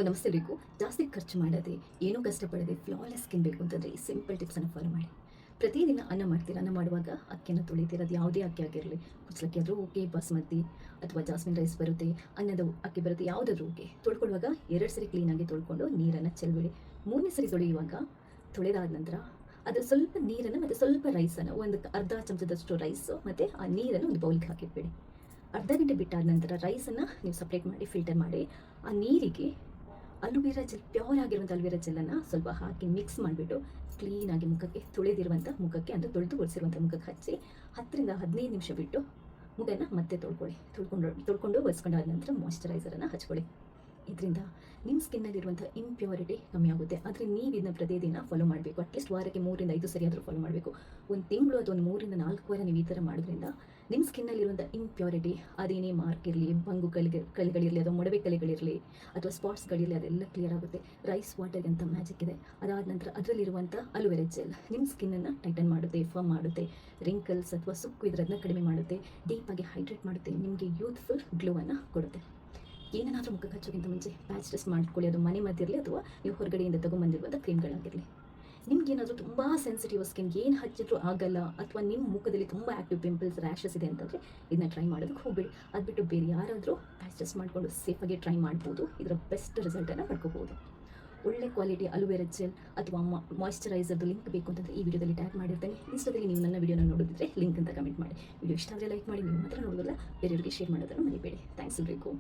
ನಮಸ್ತೆ ಬೇಕು. ಜಾಸ್ತಿ ಖರ್ಚು ಮಾಡದೆ, ಏನೂ ಕಷ್ಟಪಡದೆ ಫ್ಲಾಲೆಸ್ ಸ್ಕಿನ್ ಬೇಕು ಅಂತಂದರೆ ಈ ಸಿಂಪಲ್ ಟಿಪ್ಸನ್ನು ಫಾಲೋ ಮಾಡಿ. ಪ್ರತಿದಿನ ಅನ್ನ ಮಾಡ್ತೀರಾ, ಅನ್ನ ಮಾಡುವಾಗ ಅಕ್ಕಿಯನ್ನು ತೊಳಿತೀರ. ಅದು ಯಾವುದೇ ಅಕ್ಕಿ ಆಗಿರಲಿ, ಕುಚ್ಚಲಕ್ಕಿ ಆದರೂ ಓಕೆ, ಬಾಸ್ಮತಿ ಅಥವಾ ಜಾಸ್ಮಿನ್ ರೈಸ್ ಬರುತ್ತೆ, ಅನ್ನದ ಅಕ್ಕಿ ಬರುತ್ತೆ, ಯಾವುದಾದ್ರೂ ಓಕೆ. ತೊಳ್ಕೊಳ್ಳುವಾಗ 2 ಸರಿ ಕ್ಲೀನಾಗಿ ತೊಳ್ಕೊಂಡು ನೀರನ್ನು ಚೆಲ್ಬಿಡಿ. 3ನೇ ಸರಿ ತೊಳೆಯುವಾಗ ತೊಳೆದಾದ ನಂತರ ಅದರ ಸ್ವಲ್ಪ ನೀರನ್ನು ಮತ್ತು ಸ್ವಲ್ಪ ರೈಸನ್ನು, ಒಂದು ಅರ್ಧ ಚಮಚದಷ್ಟು ರೈಸು ಮತ್ತು ಆ ನೀರನ್ನು ಒಂದು ಬೌಲ್ಗೆ ಹಾಕಿಟ್ಬಿಡಿ. ಅರ್ಧ ಗಂಟೆ ಬಿಟ್ಟಾದ ನಂತರ ರೈಸನ್ನು ನೀವು ಸಪ್ರೇಟ್ ಮಾಡಿ ಫಿಲ್ಟರ್ ಮಾಡಿ ಆ ನೀರಿಗೆ ಅಲೋವೆರಾ ಜೆಲ್, ಪ್ಯೂರ್ ಆಗಿರುವಂಥ ಅಲೋವೆರಾ ಜೆಲ್ಲನ್ನು ಸ್ವಲ್ಪ ಹಾಕಿ ಮಿಕ್ಸ್ ಮಾಡಿಬಿಟ್ಟು ಕ್ಲೀನಾಗಿ ಮುಖಕ್ಕೆ, ತೊಳೆದಿರುವಂಥ ಮುಖಕ್ಕೆ, ಅಂದರೆ ತೊಳೆದು ಒರೆಸಿರುವಂಥ ಮುಖಕ್ಕೆ ಹಚ್ಚಿ 10 ರಿಂದ 15 ನಿಮಿಷ ಬಿಟ್ಟು ಮುಖನ ಮತ್ತೆ ತೊಳ್ಕೊಂಡು ಒರೆಸ್ಕೊಂಡಾದ ನಂತರ ಮಾಯ್ಶ್ಚರೈಸರನ್ನು ಹಚ್ಕೊಳ್ಳಿ. ಇದರಿಂದ ನಿಮ್ಮ ಸ್ಕಿನ್ನಲ್ಲಿರುವಂಥ ಇಂಪ್ಯೂರಿಟಿ ಕಮ್ಮಿ ಆಗುತ್ತೆ. ಆದರೆ ನೀವು ಇದನ್ನ ಪ್ರತಿದಿನ ಫಾಲೋ ಮಾಡಬೇಕು. ಅಟ್ಲೀಸ್ಟ್ ವಾರಕ್ಕೆ 3 ರಿಂದ 5 ಸರಿ ಆದರೂ ಫಾಲೋ ಮಾಡಬೇಕು. ಒಂದು ತಿಂಗಳು ಅಥವಾ ಒಂದು 3 ರಿಂದ 4 ವಾರ ನೀವು ಈ ಥರ ಮಾಡೋದ್ರಿಂದ ನಿಮ್ಮ ಸ್ಕಿನ್ನಲ್ಲಿರುವಂಥ ಇಂಪ್ಯೂರಿಟಿ, ಅದೇನೇ ಮಾರ್ಕ್ ಇರಲಿ, ಬಂಗು ಕಲೆಗಳಿರಲಿ ಅಥವಾ ಮೊಡವೆ ಕಲೆಗಳಿರಲಿ ಅಥವಾ ಸ್ಪಾಟ್ಸ್ಗಳಿರಲಿ, ಅದೆಲ್ಲ ಕ್ಲಿಯರ್ ಆಗುತ್ತೆ. ರೈಸ್ ವಾಟರ್ಗೆ ಅಂತ ಮ್ಯಾಜಿಕ್ ಇದೆ. ಅದಾದ ನಂತರ ಅದರಲ್ಲಿರುವಂಥ ಅಲೋವೆರಾ ಜೆಲ್ ನಿಮ್ಮ ಸ್ಕಿನ್ನನ್ನು ಟೈಟನ್ ಮಾಡುತ್ತೆ, ಫರ್ಮ್ ಮಾಡುತ್ತೆ, ರಿಂಕಲ್ಸ್ ಅಥವಾ ಸುಕ್ಕು ಇದರನ್ನ ಕಡಿಮೆ ಮಾಡುತ್ತೆ, ಡೀಪಾಗಿ ಹೈಡ್ರೇಟ್ ಮಾಡುತ್ತೆ, ನಿಮಗೆ ಯೂತ್ಫುಲ್ ಗ್ಲೋವನ್ನು ಕೊಡುತ್ತೆ. ಏನನ್ನಾದರೂ ಮುಖಕ್ಕೆ ಹಚ್ಚೋಕ್ಕಿಂತ ಮುಂಚೆ ಪ್ಯಾಚ್ ಟೆಸ್ಟ್ ಮಾಡ್ಕೊಳ್ಳಿ. ಅದು ಮನೆ ಮದ್ದಿರಲಿ ಅಥವಾ ನೀವು ಹೊರಗಡೆಯಿಂದ ತೊಗೊಂಬಂದಿರುವಂಥ ಕ್ರೀಮ್ಗಳಾಗಿರಲಿ. ನಿಮ್ಗೇನಾದರೂ ತುಂಬ ಸೆನ್ಸಿಟಿವ್ ಸ್ಕಿನ್, ಏನು ಹಚ್ಚಿದ್ರೂ ಆಗಲ್ಲ, ಅಥವಾ ನಿಮ್ಮ ಮುಖದಲ್ಲಿ ತುಂಬ ಆ್ಯಕ್ಟಿವ್ ಪಿಂಪಲ್ಸ್, ರ್ಯಾಷಸ್ ಇದೆ ಅಂತಂದರೆ ಇದನ್ನ ಟ್ರೈ ಮಾಡೋದಕ್ಕೆ ಹೋಗಬೇಡಿ. ಅದು ಬಿಟ್ಟು ಬೇರೆ ಯಾರಾದರೂ ಪ್ಯಾಚ್ ಟೆಸ್ಟ್ ಮಾಡಿಕೊಂಡು ಸೇಫಾಗಿ ಟ್ರೈ ಮಾಡ್ಬೋದು. ಇದರ ಬೆಸ್ಟ್ ರಿಸಲ್ಟನ್ನು ಪಡ್ಕೋಬೋದು. ಒಳ್ಳೆ ಕ್ವಾಲಿಟಿ ಅಲೋವೆರಾ ಜೆಲ್ ಅಥವಾ ಮಾಯ್ಶ್ಚರೈಸರ್ದು ಲಿಂಕ್ ಬೇಕು ಅಂತಂದರೆ ಈ ವಿಡಿಯೋದಲ್ಲಿ ಟ್ಯಾಗ್ ಮಾಡಿರ್ತೇನೆ. ಇನ್ಸ್ಟಾದಲ್ಲಿ ನೀವು ನನ್ನ ವಿಡಿಯೋನ ನೋಡಿದ್ರೆ ಲಿಂಕ್ ಅಂತ ಕಮೆಂಟ್ ಮಾಡಿ. ವಿಡಿಯೋ ಇಷ್ಟ ಆದರೆ ಲೈಕ್ ಮಾಡಿ. ನೀವು ಮಾತ್ರ ನೋಡೋದಲ್ಲ, ಬೇರೆಯವರಿಗೆ ಶೇರ್ ಮಾಡೋದನ್ನು ಮರಿಬೇಡಿ. ಥ್ಯಾಂಕ್ಸ್ ಎಲ್ರಿಗೂ.